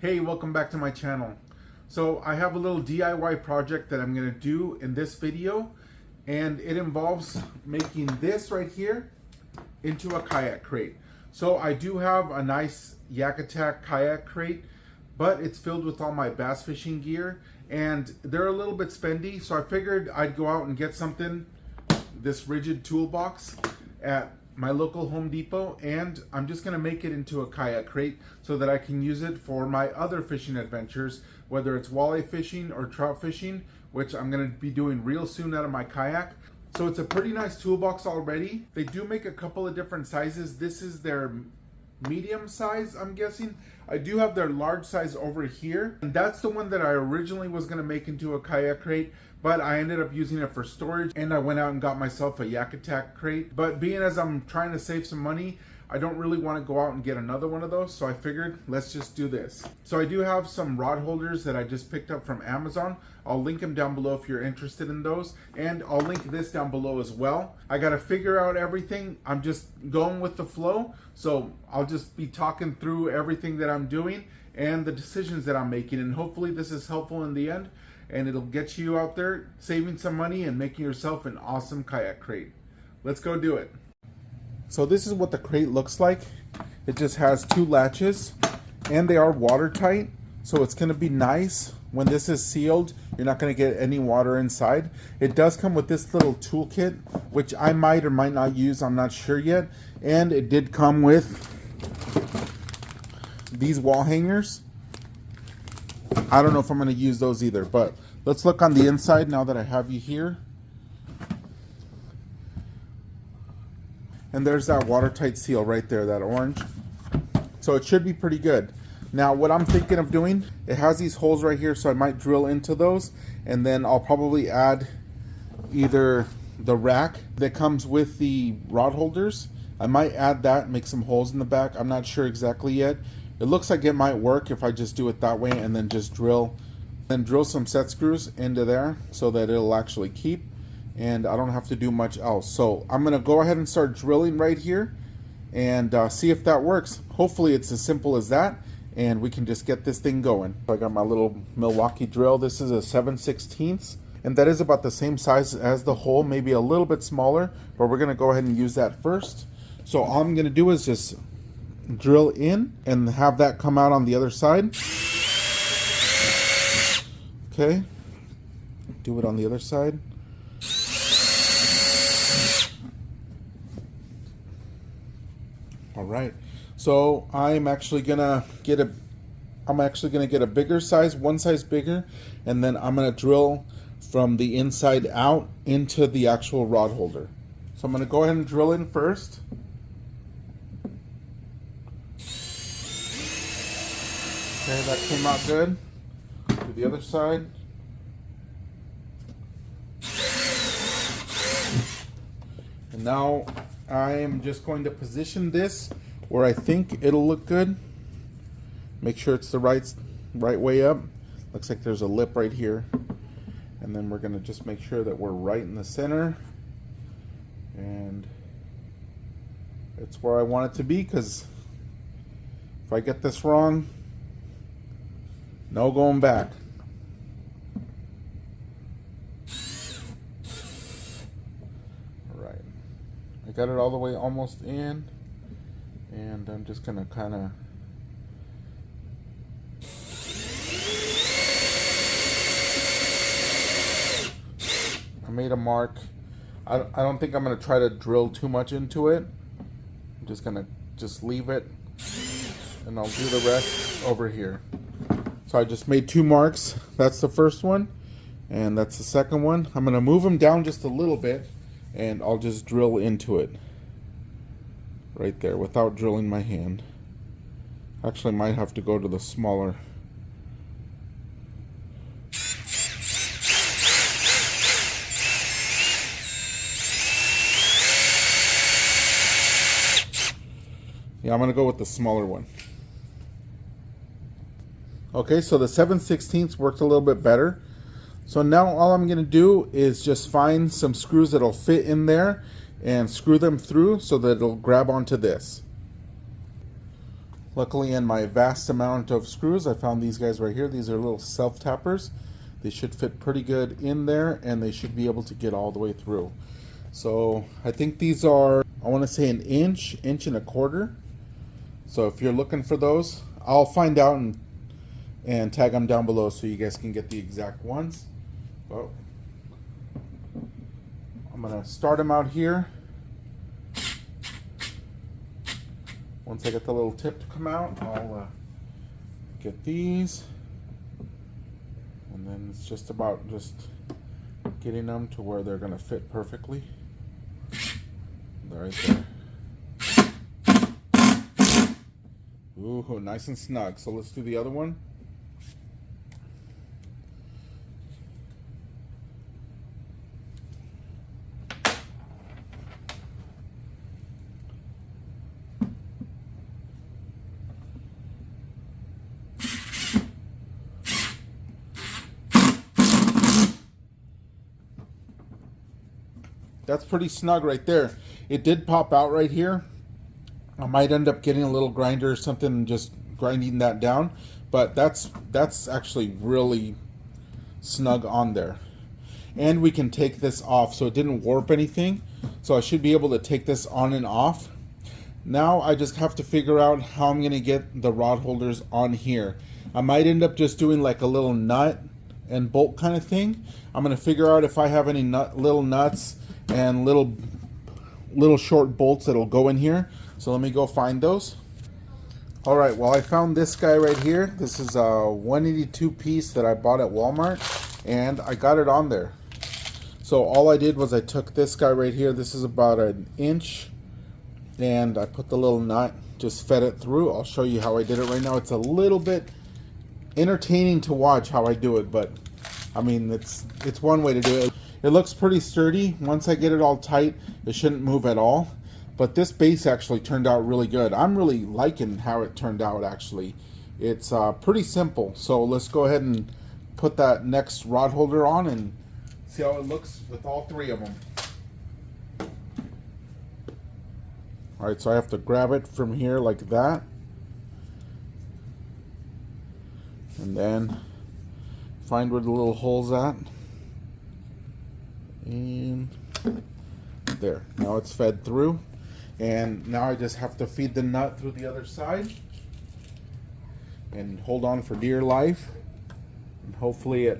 Hey, welcome back to my channel. So I have a little DIY project that I'm going to do in this video, and it involves making this right here into a kayak crate. So I do have a nice Yak Attack kayak crate, but it's filled with all my bass fishing gear and they're a little bit spendy, so I figured I'd go out and get something, this Ridgid Tool Box at my local Home Depot, and I'm just going to make it into a kayak crate so that I can use it for my other fishing adventures, whether it's walleye fishing or trout fishing, which I'm going to be doing real soon out of my kayak. So it's a pretty nice toolbox already. They do make a couple of different sizes. This is their medium size, I'm guessing. I do have their large size over here, and that's the one that I originally was going to make into a kayak crate, but I ended up using it for storage, and I went out and got myself a Yak Attack crate. But being as I'm trying to save some money, I don't really want to go out and get another one of those, so I figured let's just do this. So I do have some rod holders that I just picked up from Amazon. I'll link them down below if you're interested in those, and I'll link this down below as well. I got to figure out everything. I'm just going with the flow, so I'll just be talking through everything that I'm doing and the decisions that I'm making, and hopefully this is helpful in the end, and it'll get you out there saving some money and making yourself an awesome kayak crate. Let's go do it. So this is what the crate looks like. It just has two latches and they are watertight, so it's going to be nice when this is sealed. You're not going to get any water inside. It does come with this little toolkit, which I might or might not use, I'm not sure yet. And it did come with these wall hangers. I don't know if I'm going to use those either, but let's look on the inside now that I have you here. And there's that watertight seal right there, that orange. So it should be pretty good. Now what I'm thinking of doing, it has these holes right here, so I might drill into those, and then I'll probably add either the rack that comes with the rod holders. I might add that, make some holes in the back. I'm not sure exactly yet. It looks like it might work if I just do it that way and then just drill some set screws into there so that it'll actually keep, and I don't have to do much else. So I'm gonna go ahead and start drilling right here and see if that works. Hopefully it's as simple as that and we can just get this thing going. So I got my little Milwaukee drill. This is a 7/16, and that is about the same size as the hole, maybe a little bit smaller, but we're gonna go ahead and use that first. So all I'm gonna do is just drill in and have that come out on the other side. Okay, do it on the other side. All right, so I'm actually gonna get a bigger size, one size bigger, and then I'm gonna drill from the inside out into the actual rod holder. So I'm gonna go ahead and drill in first. Okay, that came out good. To the other side. And now I am just going to position this where I think it'll look good. Make sure it's the right way up. Looks like there's a lip right here. And then we're going to just make sure that we're right in the center. And it's where I want it to be, because if I get this wrong, no going back. All right, I got it all the way almost in, and I'm just gonna kind of I made a mark. I don't think I'm gonna try to drill too much into it. I'm just gonna leave it, and I'll do the rest over here. So I just made two marks. That's the first one, and that's the second one. I'm gonna move them down just a little bit, and I'll just drill into it right there without drilling my hand. Actually, I might have to go to the smaller. Yeah, I'm gonna go with the smaller one. Okay, so the 7/16 worked a little bit better. So now all I'm gonna do is just find some screws that'll fit in there and screw them through so that it'll grab onto this. Luckily, in my vast amount of screws, I found these guys right here. These are little self-tappers. They should fit pretty good in there, and they should be able to get all the way through. So I think these are, I want to say an inch, inch and a quarter. So if you're looking for those, I'll find out and tag them down below so you guys can get the exact ones. But I'm going to start them out here. Once I get the little tip to come out, I'll get these. And then it's just about just getting them to where they're going to fit perfectly. They're right there. Ooh, nice and snug. So let's do the other one. That's pretty snug right there. It did pop out right here. I might end up getting a little grinder or something and just grinding that down, but that's actually really snug on there. And we can take this off so it didn't warp anything. So I should be able to take this on and off. Now I just have to figure out how I'm going to get the rod holders on here. I might end up just doing like a little nut and bolt kind of thing. I'm going to figure out if I have any little nuts and little short bolts that'll go in here. So let me go find those. All right, well, I found this guy right here. This is a 182 piece that I bought at Walmart, and I got it on there. So all I did was I took this guy right here. This is about an inch, and I put the little nut, just fed it through. I'll show you how I did it right now. It's a little bit entertaining to watch how I do it, but I mean, it's one way to do it. It looks pretty sturdy. Once I get it all tight, it shouldn't move at all. But this base actually turned out really good. I'm really liking how it turned out, actually. It's pretty simple. So let's go ahead and put that next rod holder on and see how it looks with all three of them. All right, so I have to grab it from here like that. And then find where the little hole's at. And there. Now it's fed through. And now I just have to feed the nut through the other side and hold on for dear life. And hopefully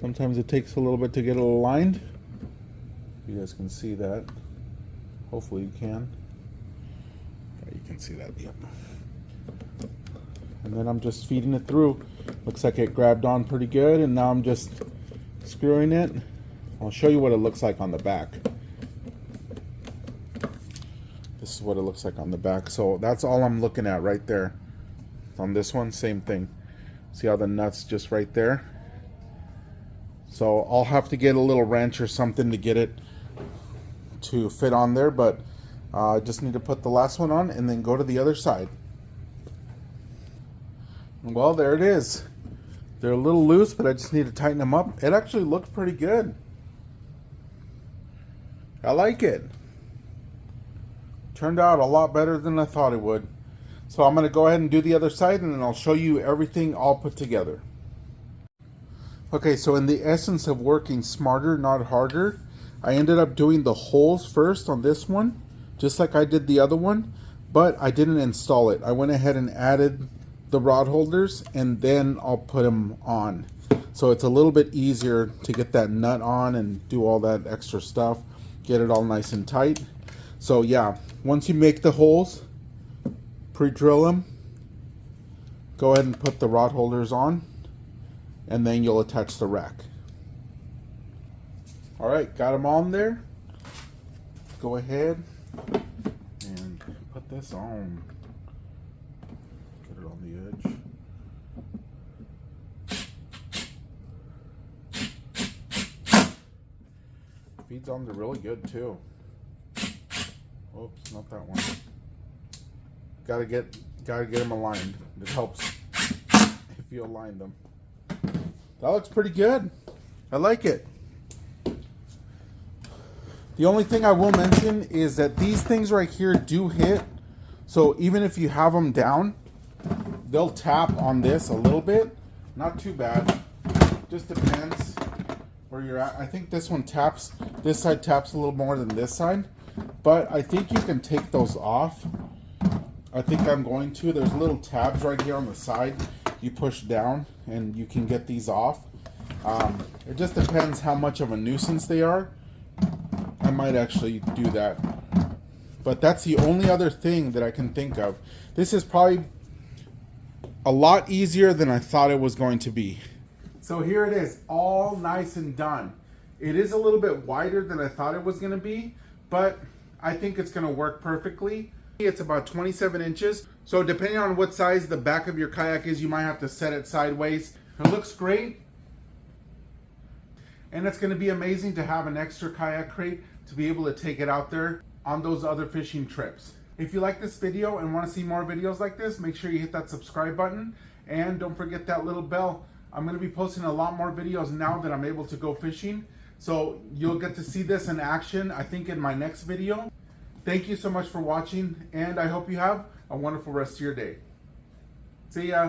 sometimes it takes a little bit to get it aligned. You guys can see that. Hopefully you can. Yeah, you can see that, yep. And then I'm just feeding it through. Looks like it grabbed on pretty good, and now I'm just screwing it. I'll show you what it looks like on the back. This is what it looks like on the back. So that's all I'm looking at right there. On this one, same thing. See how the nut's just right there? So I'll have to get a little wrench or something to get it to fit on there, but I just need to put the last one on and then go to the other side. Well, there it is. They're a little loose, but I just need to tighten them up. It actually looked pretty good. I like it. Turned out a lot better than I thought it would. So I'm going to go ahead and do the other side, and then I'll show you everything all put together. Okay, so in the essence of working smarter, not harder, I ended up doing the holes first on this one, just like I did the other one, but I didn't install it. I went ahead and added the rod holders, and then I'll put them on. So it's a little bit easier to get that nut on and do all that extra stuff, get it all nice and tight. So yeah, once you make the holes, pre-drill them, go ahead and put the rod holders on, and then you'll attach the rack. All right, got them on there. Go ahead and put this on. Get it on the edge. Feeds on there really good too. Oops, not that one. Gotta get them aligned. It helps if you align them. That looks pretty good. I like it. The only thing I will mention is that these things right here do hit So even if you have them down, they'll tap on this a little bit. Not too bad. Just depends where you're at. I think this one taps, this side taps a little more than this side. But I think you can take those off. I think I'm going to. There's little tabs right here on the side. You push down and you can get these off. It just depends how much of a nuisance they are. I might actually do that. But that's the only other thing that I can think of. This is probably a lot easier than I thought it was going to be. So here it is, all nice and done. It is a little bit wider than I thought it was going to be, but I think it's going to work perfectly. It's about 27 inches. So depending on what size the back of your kayak is, you might have to set it sideways. It looks great. And it's going to be amazing to have an extra kayak crate to be able to take it out there on those other fishing trips. If you like this video and want to see more videos like this, make sure you hit that subscribe button and don't forget that little bell. I'm going to be posting a lot more videos now that I'm able to go fishing. So you'll get to see this in action, I think, in my next video. Thank you so much for watching, and I hope you have a wonderful rest of your day. See ya.